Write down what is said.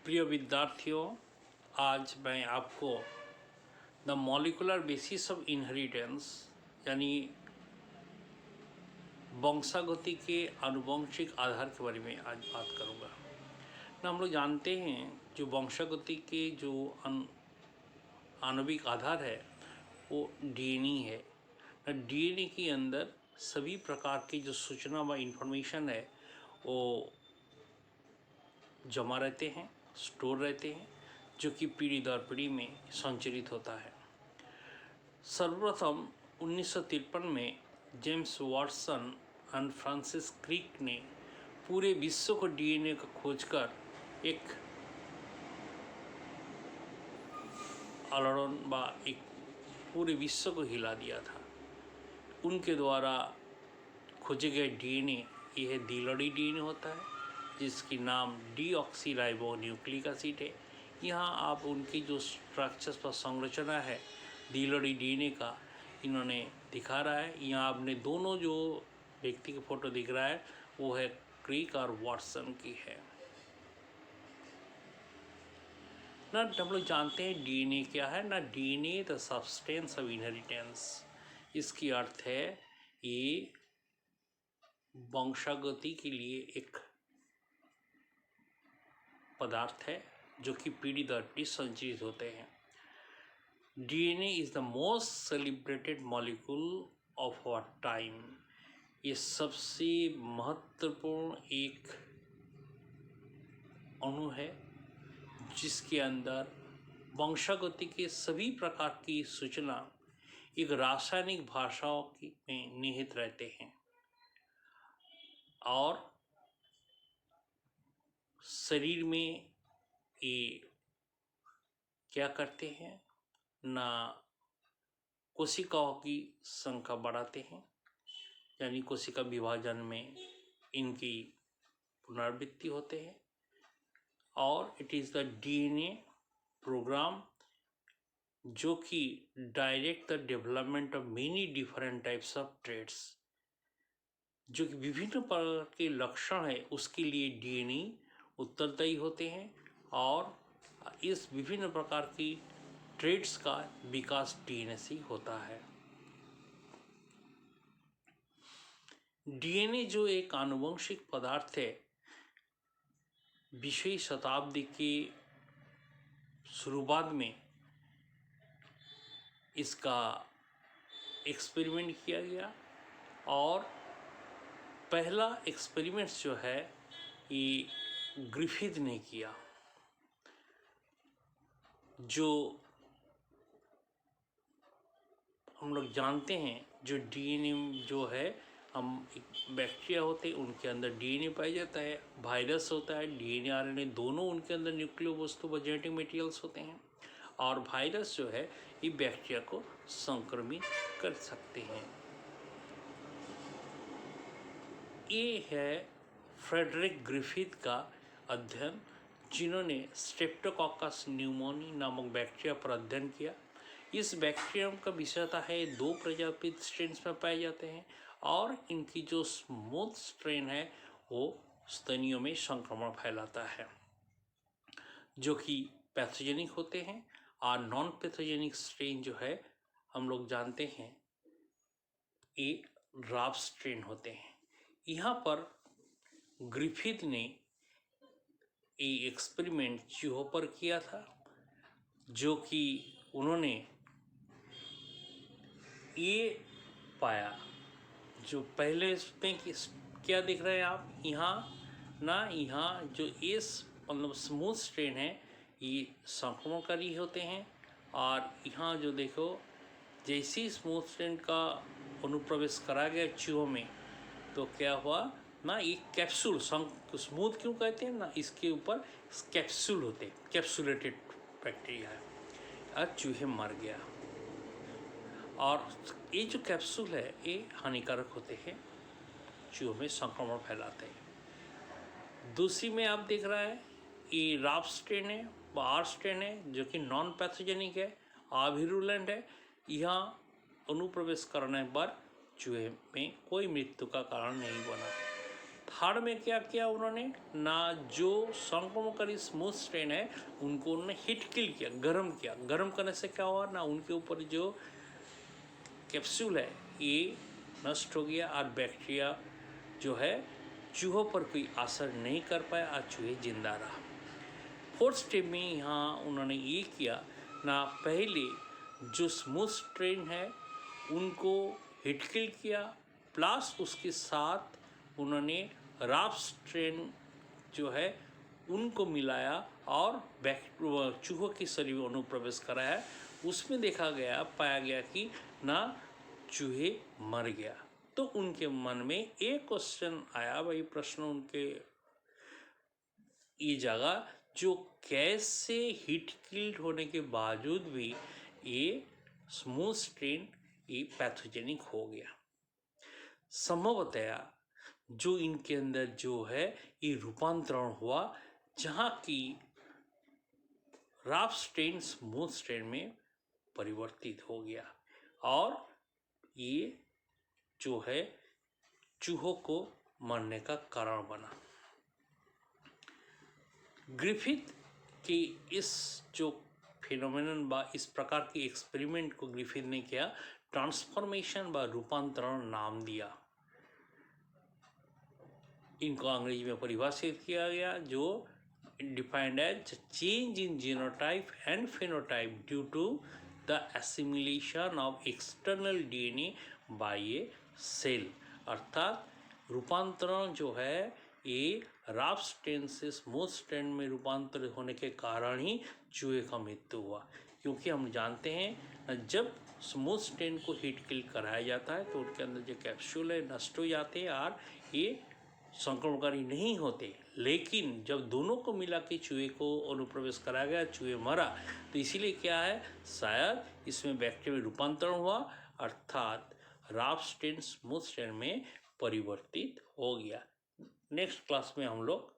प्रिय विद्यार्थियों, आज मैं आपको the molecular basis of inheritance यानी वंशागति के आनुवंशिक आधार के बारे में आज बात करूँगा। ना हम लोग जानते हैं जो वंशागति के जो आणविक आधार है वो डीएनए है। डीएनए के अंदर सभी प्रकार की जो सूचना व इंफॉर्मेशन है वो जमा रहते हैं, स्टोर रहते हैं, जो कि पीढ़ी दर पीढ़ी में संचरित होता है। सर्वप्रथम 1953 में जेम्स वाटसन और फ्रांसिस क्रिक ने पूरे विश्व को डीएनए का खोजकर एक आलोड़न व एक पूरे विश्व को हिला दिया था। उनके द्वारा खोजे गए डीएनए यह दिलोड़ी डीएनए होता है, जिसकी नाम डीऑक्सीराइबोन्यूक्लिक एसिड है। यहाँ आप उनकी जो स्ट्रक्चर्स पर संरचना है दिलोड़ी डीएनए का इन्होंने दिखा रहा है। यहाँ आपने दोनों जो व्यक्ति की फ़ोटो दिख रहा है वो है क्रिक और वाटसन की है ना। हम लोग जानते हैं डीएनए क्या है ना। DNA the substance of inheritance, इसकी अर्थ है ये वंशागति के लिए एक पदार्थ है जो कि पीढ़ी दर पीढ़ी संचरित होते हैं। DNA is the most celebrated molecule of our time. ये सबसे महत्वपूर्ण एक अणु है जिसके अंदर वंशागति के सभी प्रकार की सूचना एक रासायनिक भाषाओं में निहित रहते हैं और शरीर में ये क्या करते हैं ना, कोशिकाओं की संख्या बढ़ाते हैं, यानी कोशिका विभाजन में इनकी पुनरावृत्ति होते हैं। और it is the DNA program जो कि direct the development of many different types of traits, जो कि विभिन्न प्रकार के लक्षण है उसके लिए डीएनए उत्तरदायी होते हैं और इस विभिन्न प्रकार की ट्रेड्स का विकास डीएनए से होता है। डीएनए जो एक आनुवंशिक पदार्थ है, 20वीं शताब्दी की शुरुआत में इसका एक्सपेरिमेंट किया गया और पहला एक्सपेरिमेंट जो है ये ग्रिफिथ ने किया। जो हम लोग जानते हैं जो डीएनए जो है, हम बैक्टीरिया होते हैं उनके अंदर डीएनए पाया जाता है, वायरस होता है, डीएनए आरएनए दोनों उनके अंदर न्यूक्लियो वस्तु व जेनेटिक मटेरियल्स होते हैं और वायरस जो है ये बैक्टीरिया को संक्रमित कर सकते हैं। ये है फ्रेडरिक ग्रिफिथ का अध्ययन, जिन्होंने स्ट्रेप्टोकोकस न्यूमोनी नामक बैक्टीरिया पर अध्ययन किया। इस बैक्टीरियम का विशेषता है 2 प्रजाति स्ट्रेन्स में पाए जाते हैं और इनकी जो स्मूथ स्ट्रेन है वो स्तनियों में संक्रमण फैलाता है, जो कि पैथोजेनिक होते हैं। और नॉन पैथोजेनिक स्ट्रेन जो है हम लोग जानते हैं ये राफ स्ट्रेन होते हैं। यहाँ पर ग्रिफिथ ने ये एक्सपेरिमेंट चूहों पर किया था, जो कि उन्होंने ये पाया जो पहले इसमें क्या दिख रहे हैं आप यहाँ ना, यहाँ जो इस मतलब स्मूथ स्ट्रेन है ये संक्रमणकारी होते हैं और यहाँ जो देखो जैसे ही स्मूथ स्ट्रेन का अनुप्रवेश करा गया चूहों में तो क्या हुआ ना, ये कैप्सूल स्मूथ क्यों कहते हैं ना, इसके ऊपर कैप्सूल होते, कैप्सुलेटेड बैक्टीरिया है और चूहे मर गया। और ये जो कैप्सूल है ये हानिकारक होते हैं, चूहों में संक्रमण फैलाते हैं। दूसरी में आप देख रहा है ये राफ स्ट्रेन है व आर स्ट्रेन है, जो कि नॉन पैथोजेनिक है, अविरुलेंट है। यहाँ अनुप्रवेश करने पर चूहे में कोई मृत्यु का कारण नहीं बना। हाड़ में क्या किया उन्होंने ना, जो संक्रमणकारी स्मूथ स्ट्रेन है उनको उन्होंने हीट किल किया, गर्म किया। गर्म करने से क्या हुआ ना, उनके ऊपर जो कैप्सूल है ये नष्ट हो गया और बैक्टीरिया जो है चूहों पर कोई असर नहीं कर पाया और चूहे जिंदा रहा। फोर्थ स्टेप में यहाँ उन्होंने ये किया ना, पहले जो स्मूथ स्ट्रेन है उनको हिट किल किया, प्लस उसके साथ उन्होंने रफ स्ट्रेन जो है उनको मिलाया और चूहों के शरीर में अनुप्रवेश कराया। उसमें देखा गया, पाया गया कि ना चूहे मर गया। तो उनके मन में एक क्वेश्चन आया, वही प्रश्न उनके ये जगह, जो कैसे हीट किल्ड होने के बावजूद भी ये स्मूथ स्ट्रेन ये पैथोजेनिक हो गया। संभवतया जो इनके अंदर जो है ये रूपांतरण हुआ, जहाँ की रफ स्ट्रेन स्मूथ स्ट्रेन में परिवर्तित हो गया और ये जो है चूहों को मरने का कारण बना। ग्रिफिथ की इस जो फिनोमेनन बा इस प्रकार की एक्सपेरिमेंट को ग्रिफिथ ने किया ट्रांसफॉर्मेशन व रूपांतरण नाम दिया। इनको अंग्रेजी में परिभाषित किया गया, जो defined as change in genotype and phenotype due to the assimilation of external DNA by a cell. अर्थात रूपांतरण जो है ये रफ स्ट्रेन से स्मूथ स्ट्रेन में रूपांतरित होने के कारण ही चूहे का मृत्यु हुआ। क्योंकि हम जानते हैं जब स्मूथ स्ट्रेन को हीट किल कराया जाता है तो उनके अंदर जो कैप्सूल है नष्ट हो जाते हैं और ये संक्रमणकारी नहीं होते। लेकिन जब दोनों को मिला के चूहे को अनुप्रवेश कराया गया, चूहे मरा, तो इसीलिए क्या है, शायद इसमें बैक्टीरिया रूपांतरण हुआ, अर्थात रफ स्ट्रेन स्मूथ स्ट्रेन में परिवर्तित हो गया। नेक्स्ट क्लास में हम लोग